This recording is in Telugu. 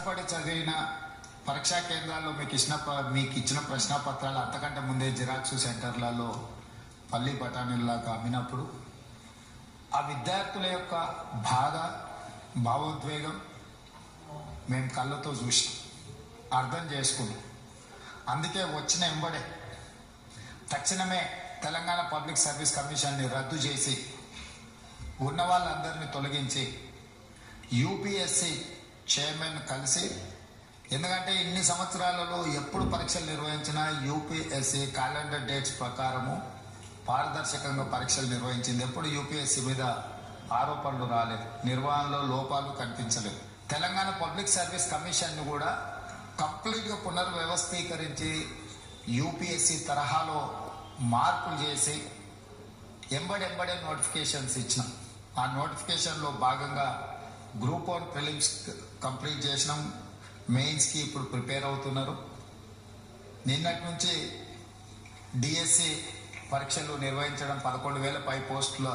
కష్టపడి చదివిన పరీక్షా కేంద్రాల్లో మీకు ఇచ్చిన ప్రశ్నపత్రాలు అంతకంటే ముందే జిరాక్స్ సెంటర్లలో పల్లి బఠానీల్లాగా అమ్మినప్పుడు ఆ విద్యార్థుల యొక్క బాధ, భావోద్వేగం మేము కళ్ళతో చూసి అర్థం చేసుకున్నాం. అందుకే వచ్చిన ఎంబడే తక్షణమే తెలంగాణ పబ్లిక్ సర్వీస్ కమిషన్ని రద్దు చేసి ఉన్న వాళ్ళందరినీ తొలగించి యూపీఎస్సి చైర్మన్ కలిసి, ఎందుకంటే ఇన్ని సంవత్సరాలలో ఎప్పుడు పరీక్షలు నిర్వహించినా యూపీఎస్సి క్యాలెండర్ డేట్స్ ప్రకారము పారదర్శకంగా పరీక్షలు నిర్వహించింది. ఎప్పుడు యూపీఎస్సి మీద ఆరోపణలు రాలేదు, నిర్వహణలో లోపాలు కనిపించలేదు. తెలంగాణ పబ్లిక్ సర్వీస్ కమిషన్ను కూడా కంప్లీట్గా పునర్వ్యవస్థీకరించి యూపీఎస్సి తరహాలో మార్పులు చేసి ఎంబడెంబడే నోటిఫికేషన్స్ ఇచ్చినాం. ఆ నోటిఫికేషన్లో భాగంగా గ్రూప్ 1 ప్రిలిమ్స్ కంప్లీట్ చేసినాం. మెయిన్స్కి ఇప్పుడు ప్రిపేర్ అవుతున్నారు. నిన్నటి నుంచి డిఎస్సి పరీక్షలు నిర్వహించడం 11,000 పై పోస్టుల